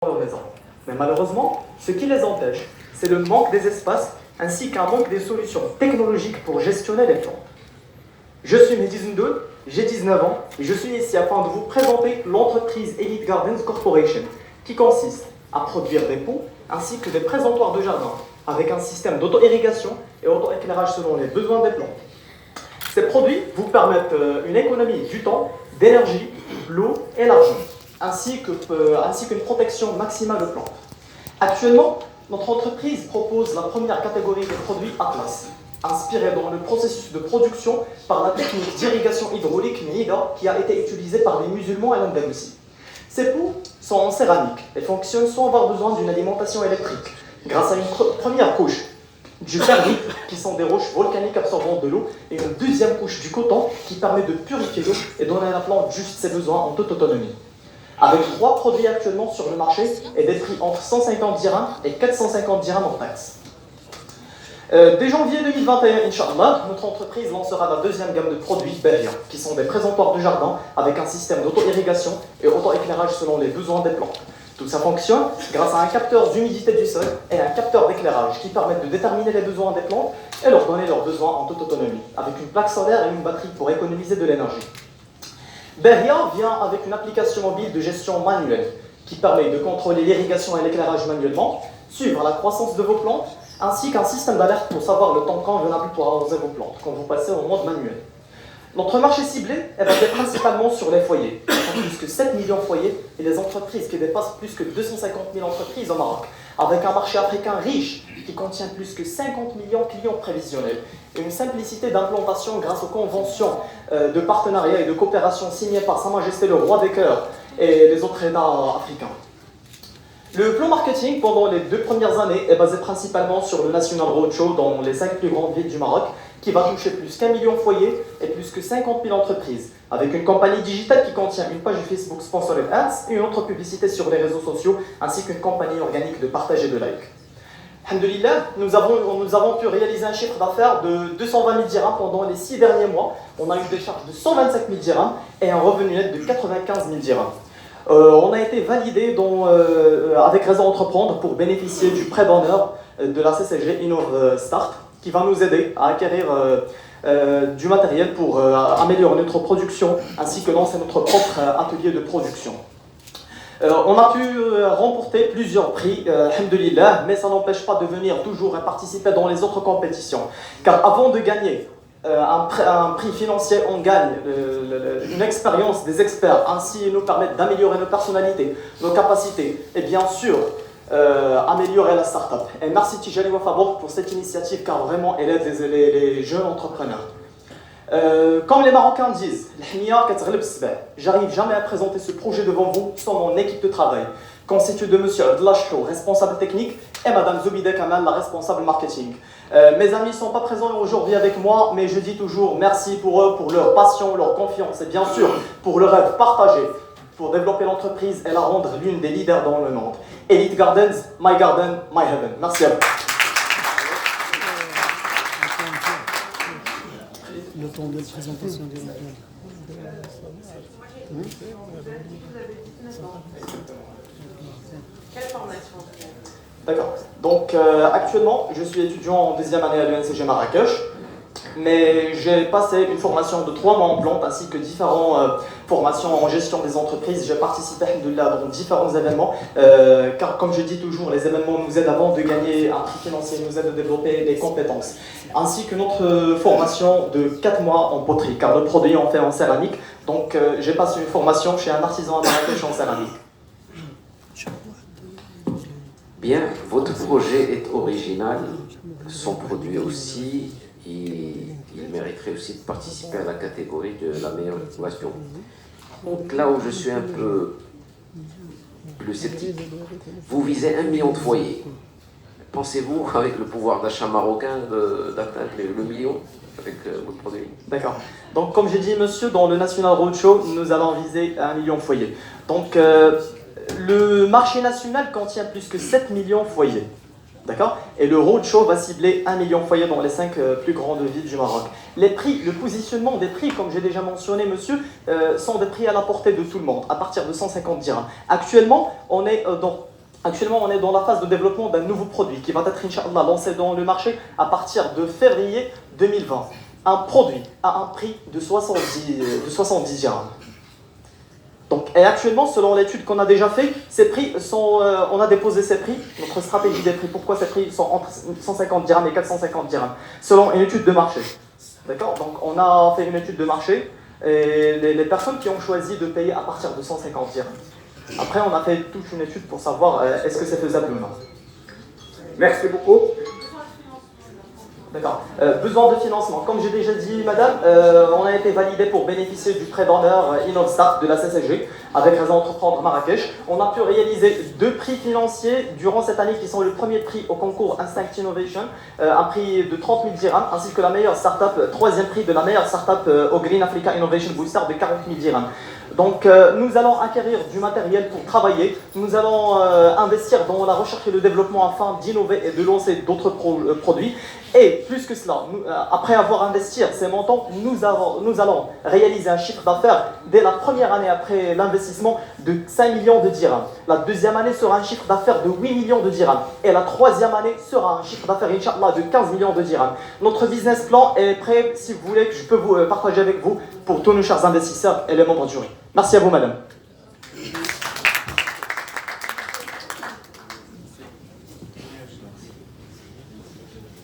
raison. Mais malheureusement, ce qui les empêche, c'est le manque des espaces ainsi qu'un manque des solutions technologiques pour gestionner les plantes. Je suis Mehdi Zundoul, j'ai 19 ans et je suis ici afin de vous présenter l'entreprise Elite Gardens Corporation qui consiste à produire des pots ainsi que des présentoirs de jardin avec un système d'auto-irrigation et auto-éclairage selon les besoins des plantes. Ces produits vous permettent une économie du temps, d'énergie, l'eau et l'argent, ainsi qu'une protection maximale de plantes. Actuellement, notre entreprise propose la première catégorie de produits Atlas, inspirée dans le processus de production par la technique d'irrigation hydraulique NIDA qui a été utilisée par les musulmans à l'Andalousie. Ces pots sont en céramique et fonctionnent sans avoir besoin d'une alimentation électrique, grâce à une première couche du vernis, qui sont des roches volcaniques absorbantes de l'eau, et une deuxième couche du coton qui permet de purifier l'eau et donner à la plante juste ses besoins en toute autonomie. Avec 3 produits actuellement sur le marché et des prix entre 150 dirhams et 450 dirhams hors taxe. Dès janvier 2021, Inch'Allah, notre entreprise lancera la deuxième gamme de produits Beria, qui sont des présentoirs de jardin avec un système d'auto-irrigation et auto-éclairage selon les besoins des plantes. Tout ça fonctionne grâce à un capteur d'humidité du sol et un capteur d'éclairage qui permettent de déterminer les besoins des plantes et leur donner leurs besoins en toute autonomie, avec une plaque solaire et une batterie pour économiser de l'énergie. Beria vient avec une application mobile de gestion manuelle qui permet de contrôler l'irrigation et l'éclairage manuellement, suivre la croissance de vos plantes, ainsi qu'un système d'alerte pour savoir le temps convenable pour arroser vos plantes quand vous passez au mode manuel. Notre marché ciblé est basé principalement sur les foyers, plus que 7 millions de foyers et les entreprises qui dépassent plus que 250 000 entreprises au Maroc, avec un marché africain riche qui contient plus que 50 millions de clients prévisionnels et une simplicité d'implantation grâce aux conventions de partenariat et de coopération signées par Sa Majesté le Roi des Cœurs et les autres États africains. Le plan marketing pendant les 2 premières années est basé principalement sur le National Roadshow dans les 5 plus grandes villes du Maroc, qui va toucher plus qu'1 million de foyers et plus que 50 000 entreprises, avec une campagne digitale qui contient une page Facebook Sponsored Ads et une autre publicité sur les réseaux sociaux, ainsi qu'une campagne organique de partage et de like. Alhamdulillah, nous avons pu réaliser un chiffre d'affaires de 220 000 dirhams pendant les 6 derniers mois. On a eu des charges de 125 000 dirhams et un revenu net de 95 000 dirhams. On a été validé avec Réseau Entreprendre pour bénéficier du prêt d'honneur de la CCG Innov Start qui va nous aider à acquérir du matériel pour améliorer notre production ainsi que lancer notre propre atelier de production. On a pu remporter plusieurs prix, alhamdoulilah, mais ça n'empêche pas de venir toujours et participer dans les autres compétitions. Car avant de gagner un prix financier, on gagne une expérience des experts, ainsi nous permettent d'améliorer nos personnalités, nos capacités et bien sûr améliorer la start-up. Et merci Tijani Wafabour pour cette initiative car vraiment elle aide les jeunes entrepreneurs. Comme les Marocains disent, j'arrive jamais à présenter ce projet devant vous sans mon équipe de travail, constituée de monsieur Abdallah Chou, responsable technique, et madame Zoubida Kamal, la responsable marketing. Mes amis ne sont pas présents aujourd'hui avec moi, mais je dis toujours merci pour eux, pour leur passion, leur confiance et bien sûr pour le rêve partagé pour développer l'entreprise et la rendre l'une des leaders dans le monde. Elite Gardens, my garden, my heaven. Merci à vous. Le temps de présentation des Quelle formation? D'accord. Donc actuellement, je suis étudiant en 2e année à l'UNCG Marrakech, mais j'ai passé une formation de 3 mois en plante ainsi que différentes formations en gestion des entreprises. J'ai participé dans différents événements, car comme je dis toujours, les événements nous aident avant de gagner un prix financier, nous aident à développer des compétences. Ainsi que notre formation de 4 mois en poterie, car le produit on fait en céramique. Donc j'ai passé une formation chez un artisan à Marrakech en céramique. Bien, votre projet est original, son produit aussi, il mériterait aussi de participer à la catégorie de la meilleure innovation. Donc là où je suis un peu plus sceptique, vous visez 1 million de foyers. Pensez-vous, avec le pouvoir d'achat marocain, d'atteindre le million avec votre produit? D'accord. Donc comme j'ai dit, monsieur, dans le National Roadshow, nous allons viser 1 million de foyers. Donc le marché national contient plus que 7 millions de foyers. D'accord? Et le roadshow va cibler 1 million de foyers dans les 5 plus grandes villes du Maroc. Les prix, le positionnement des prix, comme j'ai déjà mentionné, monsieur, sont des prix à la portée de tout le monde, à partir de 150 dirhams. Actuellement, on est dans Actuellement, on est dans la phase de développement d'un nouveau produit qui va être, Inch'Allah, lancé dans le marché à partir de février 2020. Un produit à un prix de 70 dirhams. Donc, et actuellement, selon l'étude qu'on a déjà fait, ces prix sont, on a déposé ces prix, notre stratégie des prix, pourquoi ces prix sont entre 150 dirhams et 450 dirhams, selon une étude de marché. D'accord? Donc, on a fait une étude de marché, et les personnes qui ont choisi de payer à partir de 150 dirhams. Après, on a fait toute une étude pour savoir est-ce que c'est faisable ou non. Merci beaucoup. D'accord. Besoin de financement. Comme j'ai déjà dit, madame, on a été validé pour bénéficier du prêt d'honneur InnovStart de la CCG avec Réseau Entreprendre Marrakech. On a pu réaliser 2 prix financiers durant cette année qui sont le premier prix au concours Instinct Innovation, un prix de 30 000 dirhams, ainsi que la meilleure startup, 3e prix de la meilleure startup au Green Africa Innovation Booster de 40 000 dirhams. Donc nous allons acquérir du matériel pour travailler, nous allons investir dans la recherche et le développement afin d'innover et de lancer d'autres produits. Et plus que cela, après avoir investi ces montants, nous allons réaliser un chiffre d'affaires dès la première année après l'investissement de 5 millions de dirhams. La deuxième année sera un chiffre d'affaires de 8 millions de dirhams. Et la troisième année sera un chiffre d'affaires, Inch'Allah, de 15 millions de dirhams. Notre business plan est prêt, si vous voulez, que je peux vous partager avec vous pour tous nos chers investisseurs et les membres du jury. Merci à vous, madame.